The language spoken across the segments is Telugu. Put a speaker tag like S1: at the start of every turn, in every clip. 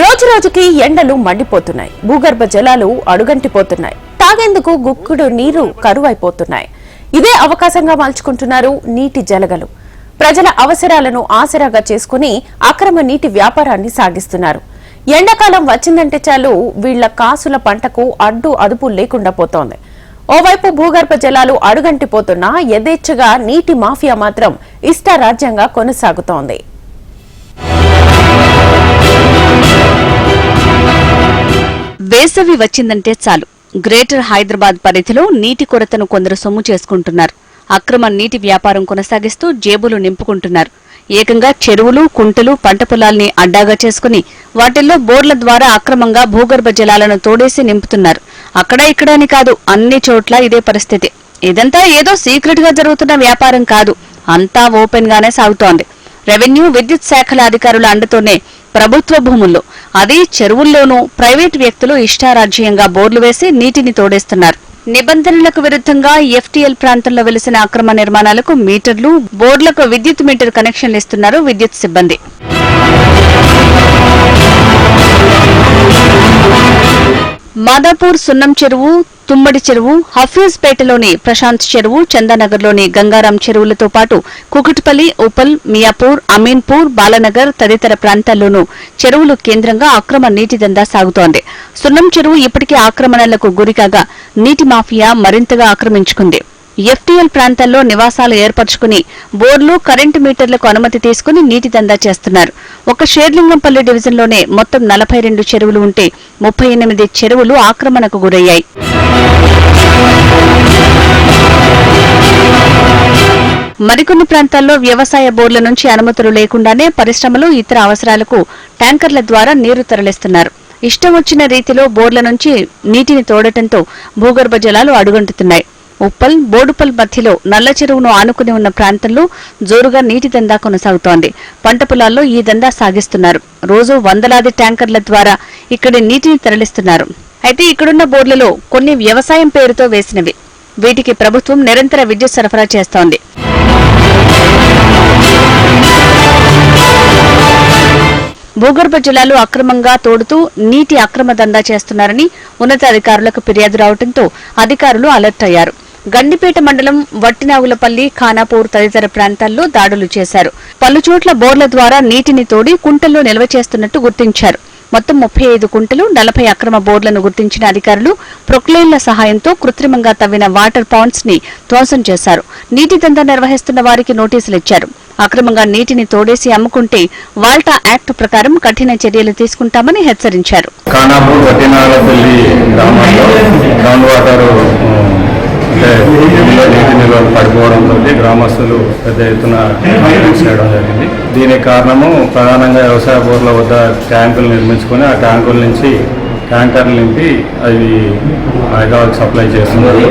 S1: రోజు రోజుకి ఎండలు మండిపోతున్నాయి. భూగర్భ జలాలు అడుగంటిపోతున్నాయి. తాగేందుకు గుక్కుడు నీరు కరువైపోతున్నాయి. ఇదే అవకాశంగా మలుచుకుంటున్నారు నీటి జలగలు. ప్రజల అవసరాలను ఆసరాగా చేసుకుని అక్రమ నీటి వ్యాపారాన్ని సాగిస్తున్నారు. ఎండాకాలం వచ్చిందంటే చాలు వీళ్ల కాసుల పంటకు అడ్డు అదుపు లేకుండా పోతోంది. ఓవైపు భూగర్భ జలాలు అడుగంటిపోతున్నా యథేచ్ఛగా నీటి మాఫియా మాత్రం ఇష్టారాజ్యంగా కొనసాగుతోంది.
S2: వేసవి వచ్చిందంటే చాలు గ్రేటర్ హైదరాబాద్ పరిధిలో నీటి కొరతను కొందరు సొమ్ము చేసుకుంటున్నారు. అక్రమ నీటి వ్యాపారం కొనసాగిస్తూ జేబులు నింపుకుంటున్నారు. ఏకంగా చెరువులు, కుంటలు, పంట పొలాల్ని అడ్డాగా చేసుకుని వాటిల్లో బోర్ల ద్వారా అక్రమంగా భూగర్భ జలాలను తోడేసి నింపుతున్నారు. అక్కడ ఇక్కడని కాదు, అన్ని చోట్ల ఇదే పరిస్థితి. ఇదంతా ఏదో సీక్రెట్ గా జరుగుతున్న వ్యాపారం కాదు, అంతా ఓపెన్ గానే సాగుతోంది. రెవెన్యూ, విద్యుత్ శాఖల అధికారుల అండతోనే ప్రభుత్వ భూముల్లో, అదే చెరువుల్లోనూ ప్రైవేటు వ్యక్తులు ఇష్టారాజ్యంగా బోర్లు వేసి నీటిని తోడేస్తున్నారు. నిబంధనలకు విరుద్ధంగా ఎఫ్టీఎల్ ప్రాంతంలో వెలిసిన అక్రమ నిర్మాణాలకు మీటర్లు, బోర్డులకు విద్యుత్ మీటర్ కనెక్షన్లు ఇస్తున్నారు విద్యుత్ సిబ్బంది. మాదాపూర్ సున్నం చెరువు, తుమ్మడి చెరువు, హఫీజ్పేటలోని ప్రశాంత్ చెరువు, చందానగర్లోని గంగారాం చెరువులతో పాటు కుకట్పల్లి, ఉప్పల్, మియాపూర్, అమీన్పూర్, బాలనగర్ తదితర ప్రాంతాల్లోనూ చెరువులు కేంద్రంగా అక్రమ నీటి దందా సాగుతోంది. సున్నం చెరువు ఇప్పటికే ఆక్రమణలకు గురికాగా నీటి మాఫియా మరింతగా ఆక్రమించుకుంది. ఎఫ్టీఎల్ ప్రాంతాల్లో నివాసాలు ఏర్పరచుకుని బోర్లు, కరెంటు మీటర్లకు అనుమతి తీసుకుని నీటి దందా చేస్తున్నారు. ఒక షేర్లింగంపల్లి డివిజన్లోనే మొత్తం 42 చెరువులు ఉంటే 38 చెరువులు ఆక్రమణకు గురయ్యాయి. మరికొన్ని ప్రాంతాల్లో వ్యవసాయ బోర్ల నుంచి అనుమతులు లేకుండానే పరిశ్రమలు, ఇతర అవసరాలకు ట్యాంకర్ల ద్వారా నీరు తరలిస్తున్నారు. ఇష్టం వచ్చిన రీతిలో బోర్ల నుంచి నీటిని తోడటంతో భూగర్భ జలాలు అడుగంటుతున్నాయి. ఉప్పల్, బోడుపల్ మధ్యలో నల్ల చెరువును ఆనుకుని ఉన్న ప్రాంతంలో జోరుగా నీటి దందా కొనసాగుతోంది. పంట పొలాల్లో ఈ దందా సాగిస్తున్నారు. రోజు వందలాది ట్యాంకర్ల ద్వారా ఇక్కడి నీటిని తరలిస్తున్నారు. అయితే ఇక్కడున్న బోర్లలో కొన్ని వ్యవసాయం పేరుతో వేసినవి. వీటికి ప్రభుత్వం నిరంతర విద్యుత్ సరఫరా చేస్తోంది. భూగర్భ జలాలు అక్రమంగా తోడుతూ నీటి అక్రమ దందా చేస్తున్నారని ఉన్నతాధికారులకు ఫిర్యాదు రావడంతో అధికారులు అలర్ట్ అయ్యారు. గండిపేట మండలం వట్టినాగులపల్లి, ఖానాపూర్ తదితర ప్రాంతాల్లో దాడులు చేశారు. పలుచోట్ల బోర్ల ద్వారా నీటిని తోడి కుంటల్లో నిల్వ చేస్తున్నట్టు గుర్తించారు. మొత్తం 35 కుంటలు, 40 అక్రమ బోర్లను గుర్తించిన అధికారులు ప్రొక్లైన్ల సహాయంతో కృత్రిమంగా తవ్విన వాటర్ పాండ్స్ ని ధ్వంసం చేశారు. నీటి దందా నిర్వహిస్తున్న వారికి నోటీసులు ఇచ్చారు. అక్రమంగా నీటిని తోడేసి అమ్ముకుంటే వాల్టా యాక్ట్ ప్రకారం కఠిన చర్యలు తీసుకుంటామని హెచ్చరించారు.
S3: నీటి నిల్వలు పడిపోవడంతో గ్రామస్తులు పెద్ద ఎత్తున చేయడం జరిగింది. దీనికి కారణము ప్రధానంగా వ్యవసాయ బోర్ల వద్ద ట్యాంకులు నిర్మించుకొని ఆ ట్యాంకుల నుంచి ట్యాంకర్లు నింపి అవి హైదరాబాద్ సప్లై చేస్తున్నారు.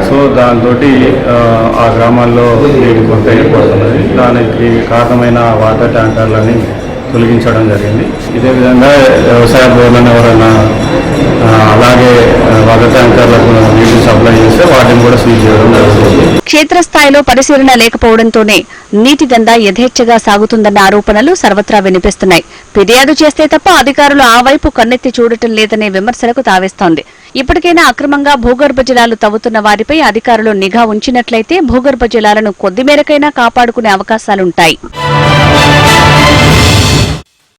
S3: సో దాంతో ఆ గ్రామాల్లో నీటి కొరత ఏర్పడుతున్నది. దానికి కారణమైన వాటర్ ట్యాంకర్లని తొలగించడం జరిగింది. ఇదే విధంగా వ్యవసాయ బోర్లను ఎవరైనా అలాగే వాటర్ ట్యాంకర్లకు నీటిని సప్లై చేస్తే వాటిని కూడా సీజ్ చేయడం జరుగుతుంది.
S2: క్షేత్రస్థాయిలో పరిశీలన లేకపోవడంతోనే నీటి దందా యథేచ్ఛగా సాగుతుందన్న ఆరోపణలు సర్వత్రా వినిపిస్తున్నాయి. ఫిర్యాదు చేస్తే తప్ప అధికారులు ఆ వైపు కన్నెత్తి చూడటం లేదనే విమర్శలకు తావేస్తోంది. ఇప్పటికైనా అక్రమంగా భూగర్భ జలాలు తవ్వుతున్న వారిపై అధికారులు నిఘా ఉంచినట్లయితే భూగర్భ జలాలను కొద్ది మేరకైనా కాపాడుకునే అవకాశాలుంటాయి.